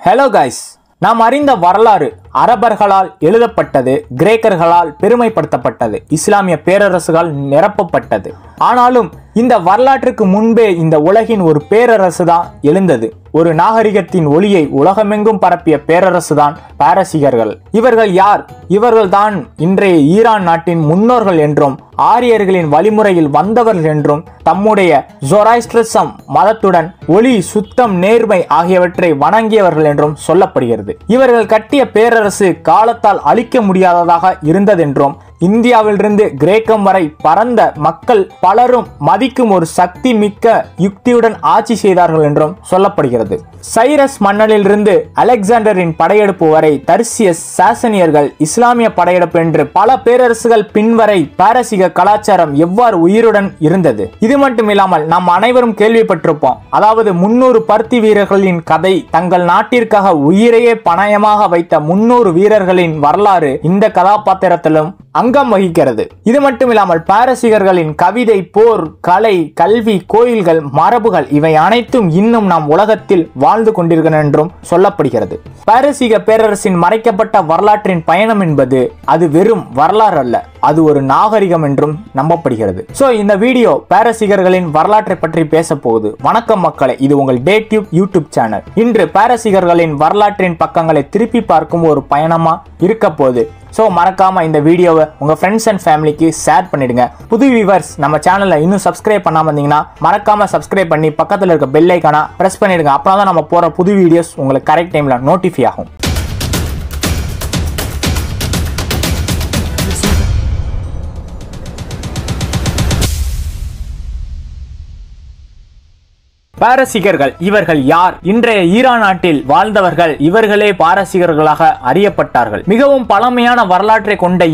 Hello guys, நாம் அறிந்த வரலாறு அரபர்களால் எழுதப்பட்டது, கிரேக்கர்களால் பெருமைப்படுத்தப்பட்டது, இஸ்லாமிய பேரரசுகள் நிரப்பப்பட்டது. ஆனாலும் இந்த வரலாற்றுக்கு முன்பே இந்த உலகின் ஒரு பேரரசு தான் எழுந்தது. ஒரு நாகரிகத்தின் ஒளியை உலகமெங்கும் பரப்பிய பேரரசு தான் பாரசீகர்கள். இவர்கள் யார்? இவர்கள் தான் இன்றைய ஈரான் நாட்டின் முன்னோர்கள் என்றும் ஆரியர்களின் வழிமுறையில் வந்தவர்கள் என்றும் தம்முடைய ஜொராஸ்ட்ரிசம் மதத்துடன் ஒளி, சுத்தம், நேர்மை ஆகியவற்றை வணங்கியவர்கள் என்றும் சொல்லப்படுகிறது. இவர்கள் கட்டிய பேரரசு காலத்தால் அழிக்க முடியாததாக இருந்ததென்றும் இந்தியாவிலிருந்து கிரேக்கம் வரை பரந்த மக்கள் பலரும் மதிக்கும் ஒரு சக்தி மிக்க யுக்தியுடன் ஆட்சி செய்தார்கள் என்றும் சொல்லப்படுகிறது. சைரஸ் மன்னனிலிருந்து அலெக்சாண்டரின் படையெடுப்பு வரை தர்சியஸ், சாசனியர்கள், இஸ்லாமிய படையெடுப்பு என்று பல பேரரசுகள் பின்வரை பாரசீக கலாச்சாரம் எவ்வாறு உயிருடன் இருந்தது. இது மட்டுமில்லாமல் நாம் அனைவரும் கேள்விப்பட்டிருப்போம். அதாவது 300 பருத்தி வீரர்களின் கதை, தங்கள் நாட்டிற்காக உயிரையே பணயமாக வைத்த 300 வீரர்களின் வரலாறு இந்த கதாபாத்திரத்திலும் அங்கம் வகிக்கிறது. இது மட்டுமில்லாமல் பாரசீகர்களின் கவிதை, போர், கலை, கல்வி, கோயில்கள், மரபுகள் இவை அனைத்தும் இன்னும் நாம் உலகத்தில் வாழ்ந்து கொண்டிருக்கின்றன என்றும் சொல்லப்படுகிறது. பாரசீக பேரரசின் மறைக்கப்பட்ட வரலாற்றின் பயணம் என்பது அது வெறும் வரலாறு அல்ல, அது ஒரு நாகரிகம் என்றும் நம்பப்படுகிறது. சோ இந்த வீடியோ பாரசீகர்களின் வரலாற்றை பற்றி பேச போகுது. வணக்கம் மக்களே, இது உங்கள் டேடியூப் யூடியூப் சேனல். இன்று பாரசீகர்களின் வரலாற்றின் பக்கங்களை திருப்பி பார்க்கும் ஒரு பயணமா இருக்க போகுது. சோ மறக்காம இந்த வீடியோவை உங்க ஃப்ரெண்ட்ஸ் அண்ட் ஃபேமிலிக்கு ஷேர் பண்ணிடுங்க. புது வியூவர்ஸ் நம்ம சேனலை இன்னும் சப்ஸ்கிரைப் பண்ணாம இருந்தீங்கன்னா மறக்காம சப்ஸ்கிரைப் பண்ணி பக்கத்துல இருக்க பெல் ஐகானை பிரஸ் பண்ணிடுங்க. அப்பதான் நம்ம போற புது வீடியோஸ் உங்களுக்கு கரெக்ட் டைம்ல நோட்டிஃபை ஆகும். பாரசீகர்கள் இவர்கள் யார்? இன்றைய ஈரான் நாட்டில் வாழ்ந்தவர்கள் இவர்களே பாரசீகர்களாக அறியப்பட்டார்கள். மிகவும் பழமையான வரலாற்றை கொண்ட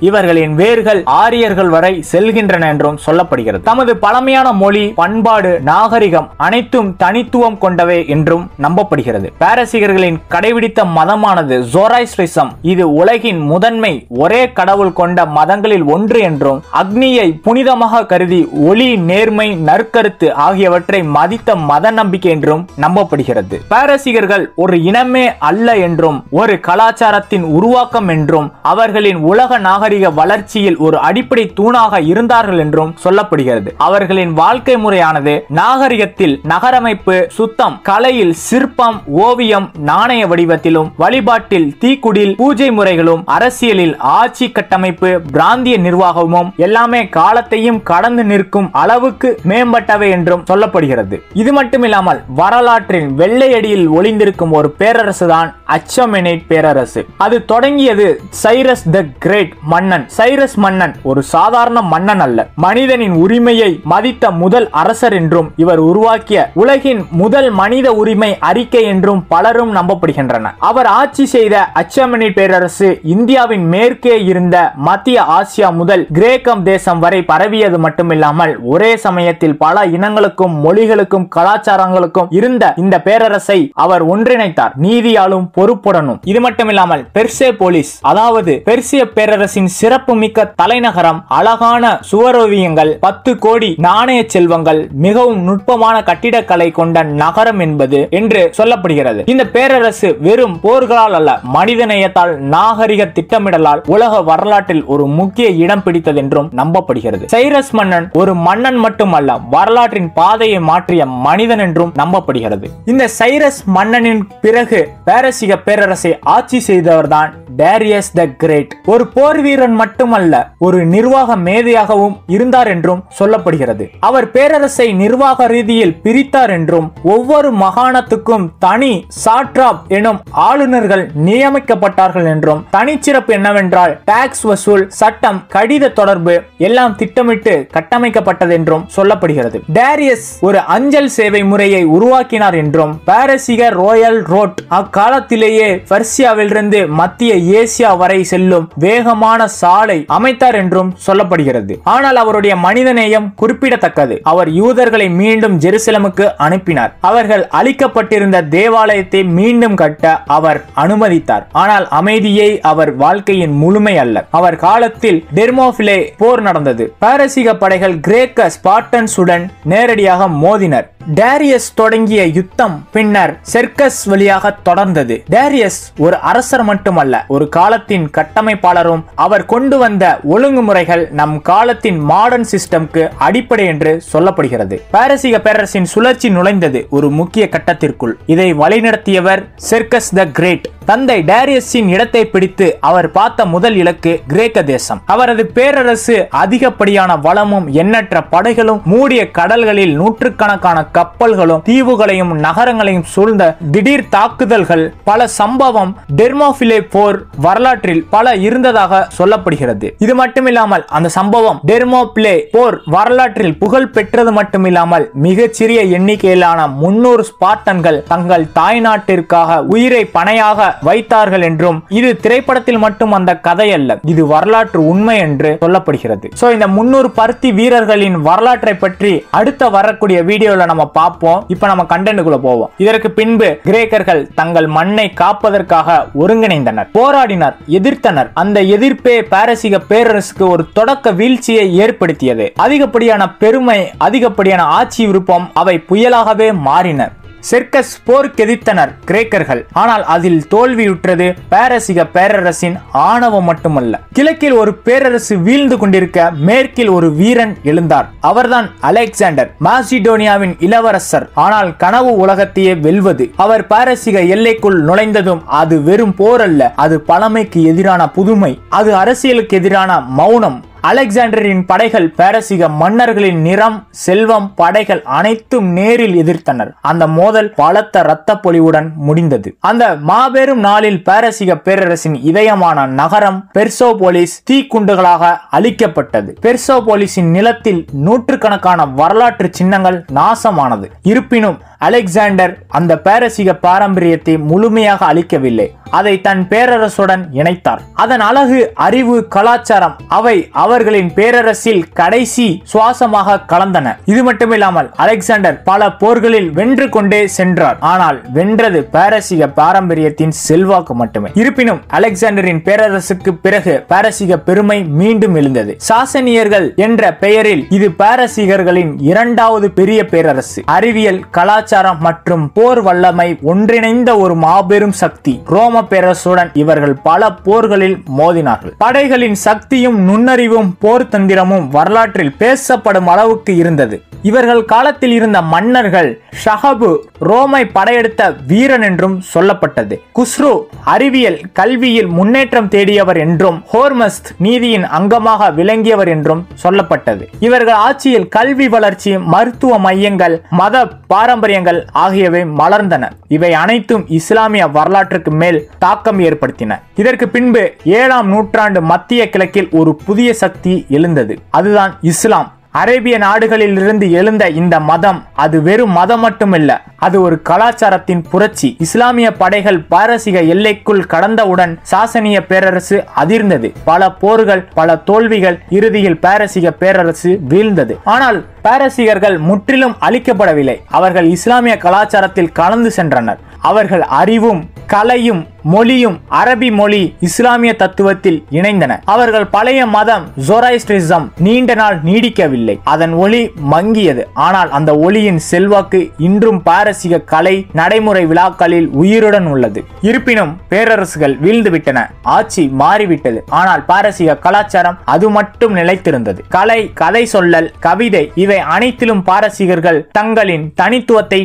இவர்களின் வேர்கள் ஆரியர்கள் வரை செல்கின்றன என்றும் சொல்லப்படுகிறது. தமது பழமையான மொழி, பண்பாடு, நாகரிகம் அனைத்தும் தனித்துவம் கொண்டவை என்றும் நம்பப்படுகிறது. பாரசீகர்களின் கடைபிடித்த மதமானது ஜொராஸ்ட்ரிசம். இது உலகின் முதன்மை ஒரே கடவுள் கொண்ட மதங்களில் ஒன்று என்றும் அக்னியை புனிதமாக கருதி ஒளி, நேர்மை, நற்கருத்து ஆகியவற்றை மதித்த மத நம்பிக்கை என்றும் நம்பப்படுகிறது. பாரசீகர்கள் ஒரு இனமே அல்ல என்றும் ஒரு கலாச்சாரத்தின் உருவாக்கம் என்றும் அவர்களின் உலக நாகரிக வளர்ச்சியில் ஒரு அடிப்படை தூணாக இருந்தார்கள் என்றும் சொல்லப்படுகிறது. அவர்களின் வாழ்க்கை முறையானது நாகரிகத்தில் நகரமைப்பு, சுத்தம், கலையில் சிற்பம், ஓவியம், நாணய வடிவத்திலும், வழிபாட்டில் தீக்குடில், பூஜை முறைகளும், அரசியலில் ஆட்சி கட்டமைப்பு, பிராந்திய நிர்வாகமும் எல்லாமே காலத்தையும் கடந்து நிற்கும் அளவுக்கு மேம்பட்டவை என்றும் சொல்லப்படுகிறது. இது மட்டுமில்லாமல் வரலாற்றின் வெள்ளையடியில் ஒளிந்திருக்கும் ஒரு பேரரசு தான் அச்சமெனைட் பேரரசு. அது தொடங்கியது சைரஸ் த கிரேட் மன்னன். சைரஸ் மன்னன் ஒரு சாதாரண மன்னன் அல்ல, மனிதனின் உரிமையை மதித்த முதல் அரசர் என்றும் இவர் உருவாக்கிய உலகின் முதல் மனித உரிமை அறிக்கை என்றும் பலரும் நம்பப்படுகின்றனர். அவர் ஆட்சி செய்த அச்சமெனைட் பேரரசு இந்தியாவின் மேற்கே இருந்த மத்திய ஆசியா முதல் கிரேக்கம் தேசம் வரை பரவியது மட்டுமில்லாமல் ஒரே சமயத்தில் பல இனங்களுக்கும் மொழிகளுக்கும் கலாச்சாரங்களுக்கும் இருந்த இந்த பேரரசை அவர் ஒன்றிணைத்தார், நீதியாலும் பொறுப்புடனும். இது மட்டுமில்லாமல் பெர்சேபோலிஸ், அதாவது பெர்சிய பேரரசின் சிறப்பு மிக்க தலைநகரம், அழகான சுவரோவியங்கள், 10 கோடி நாணய செல்வங்கள், மிகவும் நுட்பமான கட்டிடக்கலை கொண்ட நகரம் என்பது என்று சொல்லப்படுகிறது. இந்த பேரரசு வெறும் போர்களால் அல்ல, மனிதநேயத்தால், நாகரிக திட்டமிடலால் உலக வரலாற்றில் ஒரு முக்கிய இடம் பிடித்தது என்றும் நம்பப்படுகிறது. சைரஸ் மன்னன் ஒரு மன்னன் மட்டுமல்ல, வரலாற்றின் பாதையை மாற்றிய மனிதன் என்றும் நம்பப்படுகிறது. இந்த சைரஸ் மன்னனின் பிறகு பாரசீக பேரரசை ஆட்சி செய்தவர் தான் டேரியஸ் த கிரேட். ஒரு போர் வீரன் மட்டுமல்ல, ஒரு நிர்வாக மேதையாகவும் இருந்தார் என்றும் சொல்லப்படுகிறது. அவர் பேரரசை நிர்வாக ரீதியில் பிரித்தார் என்றும் ஒவ்வொரு மாகாணத்துக்கும் தனி சாட்ராப் எனும் ஆளுநர்கள் நியமிக்கப்பட்டார்கள் என்றும் தனிச்சிறப்பு என்னவென்றால் டாக்ஸ் வசூல், சட்டம், கடித தொடர்பு எல்லாம் திட்டமிட்டு கட்டமைக்கப்பட்டது என்றும் சொல்லப்படுகிறது. டேரியஸ் ஒரு அஞ்சல் சேவை முறையை உருவாக்கினார் என்றும் பாரசீக ரோயல் ரோட் அக்காலத்திலேயே பர்சியாவிலிருந்து மத்திய ஏசியா வரை செல்லும் வேகமான சாலை அமைத்தார் என்றும் சொல்லப்படுகிறது. ஆனால் அவருடைய மனிதநேயம் குறிப்பிடத்தக்கது. அவர் யூதர்களை மீண்டும் ஜெருசலமுக்கு அனுப்பினார். அவர்கள் அழிக்கப்பட்டிருந்த தேவாலயத்தை மீண்டும் கட்ட அவர் அனுமதித்தார். ஆனால் அமைதியை அவர் வாழ்க்கையின் முழுமை அல்ல. அவர் காலத்தில் டெர்மோபிலே போர் நடந்தது. பாரசீக படைகள் கிரேக்க ஸ்பார்டன்ஸுடன் நேரடியாக மோதினர். டேரியஸ் தொடங்கிய யுத்தம் பின்னர் செர்கஸ் வழியாக தொடர்ந்தது. டேரியஸ் ஒரு அரசர் மட்டுமல்ல, ஒரு காலத்தின் கட்டமைப்பாளரும். அவர் கொண்டு வந்த ஒழுங்குமுறைகள் நம் காலத்தின் மாடர்ன் சிஸ்டம்க்கு அடிப்படை என்று சொல்லப்படுகிறது. பாரசீக பேரரசின் சுழற்சி நுழைந்தது ஒரு முக்கிய கட்டத்திற்குள். இதை வழிநடத்தியவர் செர்கஸ் த கிரேட். தந்தை டேரியஸின் இடத்தை பிடித்து அவர் பார்த்த முதல் இலக்கு கிரேக்க தேசம். அவரது பேரரசு அதிகப்படியான வளமும் எண்ணற்ற படைகளும் மூடிய கடல்களில் நூற்றுக்கணக்கான கப்பல்களும் தீவுகளையும் நகரங்களையும் சூழ்ந்த திடீர் தாக்குதல்கள் பல சம்பவம் டெர்மோபிலே போர் வரலாற்றில் பல இருந்ததாக சொல்லப்படுகிறது. இது மட்டுமில்லாமல் அந்த சம்பவம் டெர்மோபிலே போர் வரலாற்றில் புகழ் பெற்றது மட்டுமில்லாமல் மிகச்சிறிய எண்ணிக்கையிலான 300 ஸ்பார்டன்கள் தங்கள் தாய்நாட்டிற்காக உயிரை பணையாக வைத்தார்கள் என்றும், இது திரைப்படத்தில் மட்டும் அந்த கதை அல்ல, இது வரலாற்று உண்மை என்று சொல்லப்படுகிறது. சோ இந்த 300 பருத்தி வீரர்களின் வரலாற்றை பற்றி அடுத்த வரக்கூடிய வீடியோல நம்ம பார்ப்போம். இப்ப நம்ம கண்டென்ட்குள்ள போவோம். இதற்கு பின்பு கிரேக்கர்கள் தங்கள் மண்ணை காப்பதற்காக ஒருங்கிணைந்தனர், போராடினர், எதிர்த்தனர். அந்த எதிர்ப்பே பாரசீக பேரரசுக்கு ஒரு தொடக்க வீழ்ச்சியை ஏற்படுத்தியது. அதிகப்படியான பெருமை, அதிகப்படியான ஆட்சி விருப்பம் அவை புயலாகவே மாறின. செர்கஸ் போருக்கு எதிர்த்தனர் கிரேக்கர்கள். ஆனால் அதில் தோல்வியுற்றது பாரசீக பேரரசின் ஆணவம் மட்டுமல்ல. கிழக்கில் ஒரு பேரரசு வீழ்ந்து கொண்டிருக்க மேற்கில் ஒரு வீரன் எழுந்தார். அவர்தான் அலெக்சாண்டர், மாசிடோனியாவின் இளவரசர். ஆனால் கனவு உலகத்தையே வெல்வது. அவர் பாரசீக எல்லைக்குள் நுழைந்ததும் அது வெறும் போர் அல்ல, அது பழமைக்கு எதிரான புதுமை, அது அரசியலுக்கு எதிரான மௌனம். அலெக்சாண்டரின் படைகள் பாரசீக மன்னர்களின் நிறம், செல்வம், படைகள் அனைத்தும் நேரில் எதிர்த்தனர். அந்த மோதல் பலத்த இரத்த பொலிவுடன் முடிந்தது. அந்த மாபெரும் நாளில் பாரசீக பேரரசின் இதயமான நகரம் பெர்சோபோலிஸ் தீக்குண்டுகளாக அழிக்கப்பட்டது. பெர்சோபோலிஸின் நிலத்தில் நூற்றுக்கணக்கான வரலாற்று சின்னங்கள் நாசமானது. இருப்பினும் அலெக்சாண்டர் அந்த பாரசீக பாரம்பரியத்தை முழுமையாக அழிக்கவில்லை, அதை தன் பேரரசுடன் இணைத்தார். அதன் அழகு, அறிவு, கலாச்சாரம் அவை அவர்களின் பேரரசில் கடைசி சுவாசமாக கலந்தன. இது மட்டுமில்லாமல் அலெக்சாண்டர் பல போர்களில் வென்று கொண்டே சென்றார். ஆனால் வென்றது பாரசீக பாரம்பரியத்தின் செல்வாக்கு மட்டுமே. இருப்பினும் அலெக்சாண்டரின் பேரரசுக்கு பிறகு பாரசீக பெருமை மீண்டும் எழுந்தது. சாசனியர்கள் என்ற பெயரில் இது பாரசீகர்களின் இரண்டாவது பெரிய பேரரசு. அறிவியல், கலாச்சாரம் மற்றும் போர் வல்லமை ஒன்றிணைந்த ஒரு மாபெரும் சக்தி. ரோம பேரரசுடன் இவர்கள் பல போர்களில் மோதினார்கள். படைகளின் சக்தியும் நுண்ணறிவும் போர் தந்திரமும் வரலாற்றில் பேசப்படும் அளவுக்கு இருந்தது. இவர்கள் காலத்தில் இருந்த மன்னர்கள் ஷஹபு ரோமை படையெடுத்த வீரன் என்றும் சொல்லப்பட்டது. குஸ்ரு அறிவியல், கல்வியில் முன்னேற்றம் தேடியவர் என்றும், ஹோர்மஸ்த் நீதியின் அங்கமாக விளங்கியவர் என்றும் சொல்லப்பட்டது. இவர்கள் ஆட்சியில் கல்வி வளர்ச்சி, மருத்துவ மையங்கள், மத பாரம்பரியங்கள் ஆகியவை மலர்ந்தன. இவை அனைத்தும் இஸ்லாமிய வரலாற்றுக்கு மேல் தாக்கம் ஏற்படுத்தின. இதற்கு பின்பு 7ஆம் நூற்றாண்டு மத்திய கிழக்கில் ஒரு புதிய சக்தி எழுந்தது. அதுதான் இஸ்லாம். அரேபிய நாடுகளில் இருந்து எழுந்த இந்த மதம் அது வெறும் மதம் மட்டுமில்ல, அது ஒரு கலாச்சாரத்தின் புரட்சி. இஸ்லாமிய படைகள் பாரசீக எல்லைக்குள் கடந்தவுடன் சாசனிய பேரரசு அதிர்ந்தது. பல போர்கள், பல தோல்விகள், இறுதியில் பாரசீக பேரரசு வீழ்ந்தது. ஆனால் பாரசீகர்கள் முற்றிலும் அழிக்கப்படவில்லை. அவர்கள் இஸ்லாமிய கலாச்சாரத்தில் கலந்து சென்றனர். அவர்கள் அறிவும் கலையும் மொழியும் அரபி மொழி இஸ்லாமிய தத்துவத்தில் இணைந்தன. அவர்கள் பழைய மதம் ஜோராஸ்ட்ரிசம் நீண்ட நாள் நீடிக்கவில்லை. அதன் ஒளி மங்கியது. ஆனால் அந்த ஒளியின் செல்வாக்கு இன்றும் பாரசீக கலை நடைமுறை விழாக்களில் உயிருடன் உள்ளது. இருப்பினும் பேரரசுகள் வீழ்ந்துவிட்டன, ஆட்சி மாறிவிட்டது. ஆனால் பாரசீக கலாச்சாரம் அது மட்டும் நிலைத்திருந்தது. கலை, கதை சொல்லல், கவிதை இவை அனைத்திலும் பாரசீகர்கள் தங்களின் தனித்துவத்தை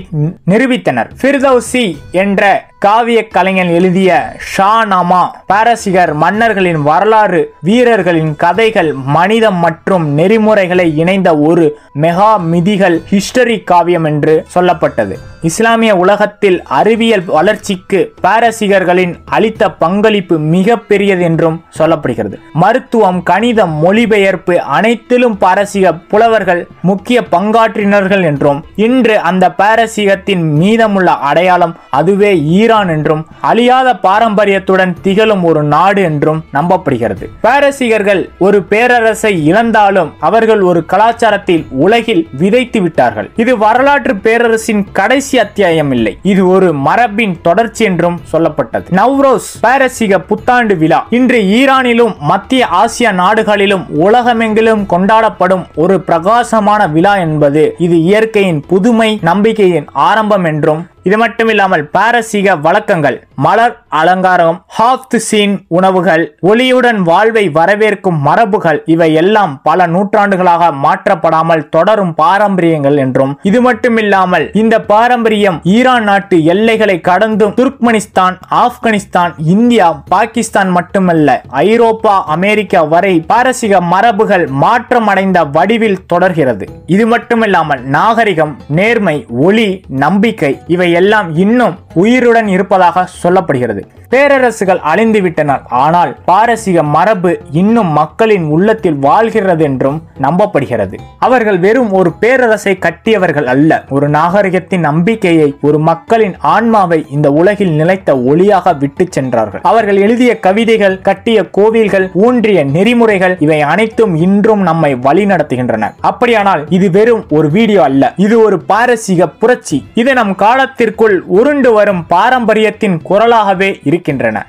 நிரூபித்தனர். ஃபிர்தௌசி என்ற காவிய கலைஞன் எழுதிய ஷாநாமா பாரசீகர் மன்னர்களின் வரலாறு, வீரர்களின் கதைகள், மனிதம் மற்றும் நெறிமுறைகளை இணைந்த ஒரு மெகா மிதிகள் ஹிஸ்டரி காவியம் என்று சொல்லப்பட்டது. இஸ்லாமிய உலகத்தில் அறிவியல் வளர்ச்சிக்கு பாரசீகர்களின் அளித்த பங்களிப்பு மிக பெரியது என்றும் சொல்லப்படுகிறது. மருத்துவம், கணிதம், மொழிபெயர்ப்பு அனைத்திலும் பாரசீக புலவர்கள் முக்கிய பங்காற்றினர்கள் என்றும், இன்று அந்த பாரசீகத்தின் மீதமுள்ள அடையாளம் அதுவே ஈரான் என்றும், அழியாத பாரம்பரியத்துடன் திகழும் ஒரு நாடு என்றும் நம்பப்படுகிறது. பாரசீகர்கள் ஒரு பேரரசை இழந்தாலும் அவர்கள் ஒரு கலாச்சாரத்தில் உலகில் விதைத்து விட்டார்கள். இது வரலாற்று பேரரசின் கடைசி கடைசி அத்தியாயம் இல்லை, இது ஒரு மரபின் தொடர்ச்சி என்றும் சொல்லப்பட்டது. நவ்ரோஸ் பாரசீக புத்தாண்டு விழா இன்று ஈரானிலும் மத்திய ஆசிய நாடுகளிலும் உலகமெங்கிலும் கொண்டாடப்படும் ஒரு பிரகாசமான விழா என்பது இது இயற்கையின் புதுமை நம்பிக்கையின் ஆரம்பம் என்றும், இது மட்டுமில்லாமல் பாரசீக வழக்கங்கள், மலர் அலங்காரம், ஹாஃப்த் சீன் உணவுகள், ஒளியுடன் வாழ்வை வரவேற்கும் மரபுகள் இவை எல்லாம் பல நூற்றாண்டுகளாக மாற்றப்படாமல் தொடரும் பாரம்பரியங்கள் என்றும், இது மட்டுமில்லாமல் இந்த பாரம்பரியம் ஈரான் நாட்டு எல்லைகளை கடந்தும் துர்க்மெனிஸ்தான், ஆப்கானிஸ்தான், இந்தியா, பாகிஸ்தான் மட்டுமல்ல ஐரோப்பா, அமெரிக்கா வரை பாரசீக மரபுகள் மாற்றமடைந்த வடிவில் தொடர்கிறது. இது மட்டுமில்லாமல் நாகரிகம், நேர்மை, ஒளி, நம்பிக்கை இவை எல்லாம் இன்னும் உயிருடன் இருப்பதாக சொல்லப்படுகிறது. பேரரசுகள் அழிந்துவிட்டன, ஆனால் பாரசீக மரபு இன்னும் மக்களின் உள்ளத்தில் வாழ்கிறது என்றும் நம்பப்படுகிறது. அவர்கள் வெறும் ஒரு பேரரசை கட்டியவர்கள் அல்ல, ஒரு நாகரிகத்தின் நம்பிக்கையை, ஒரு மக்களின் ஆன்மாவை இந்த உலகில் நிலைத்த ஒளியாக விட்டு சென்றார்கள். அவர்கள் எழுதிய கவிதைகள், கட்டிய கோவில்கள், ஊன்றிய நெறிமுறைகள் இவை அனைத்தும் இன்றும் நம்மை வழி நடத்துகின்றன. அப்படியானால் இது வெறும் ஒரு வீடியோ அல்ல, இது ஒரு பாரசீக புரட்சி. இது நம் காலத்திற்குள் உருண்டு வரும் பாரம்பரியத்தின் குரலாகவே இருக்கின்றன.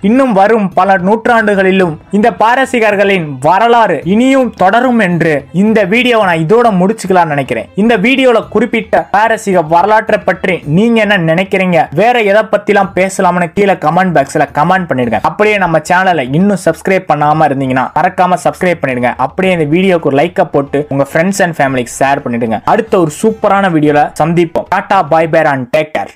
இன்னும் வரும் பல நூற்றாண்டுகளிலும் இந்த பாரசீகர்களின் வரலாறு இனியும் தொடரும் என்று இந்த வீடியோவை நான் இதோட முடிச்சுக்கலாம் நினைக்கிறேன். இந்த வீடியோல குறிப்பிட்ட பாரசீக வரலாற்றை பற்றி நீங்க என்ன நினைக்கிறீங்க, வேற எதை பத்திலாம் பேசலாம்னு கீழே கமெண்ட் பாக்ஸ்ல கமெண்ட் பண்ணிடுங்க. அப்படியே நம்ம சேனலை இன்னும் சப்ஸ்கிரைப் பண்ணாம இருந்தீங்கன்னா மறக்காம சப்ஸ்கிரைப் பண்ணிடுங்க. அப்படியே இந்த வீடியோக்கு ஒரு லைக் போட்டு உங்க ஃப்ரெண்ட்ஸ் அண்ட் ஃபேமிலிக்கு ஷேர் பண்ணிடுங்க. அடுத்த ஒரு சூப்பரான வீடியோல சந்திப்போம். Tata, bye bye and take care.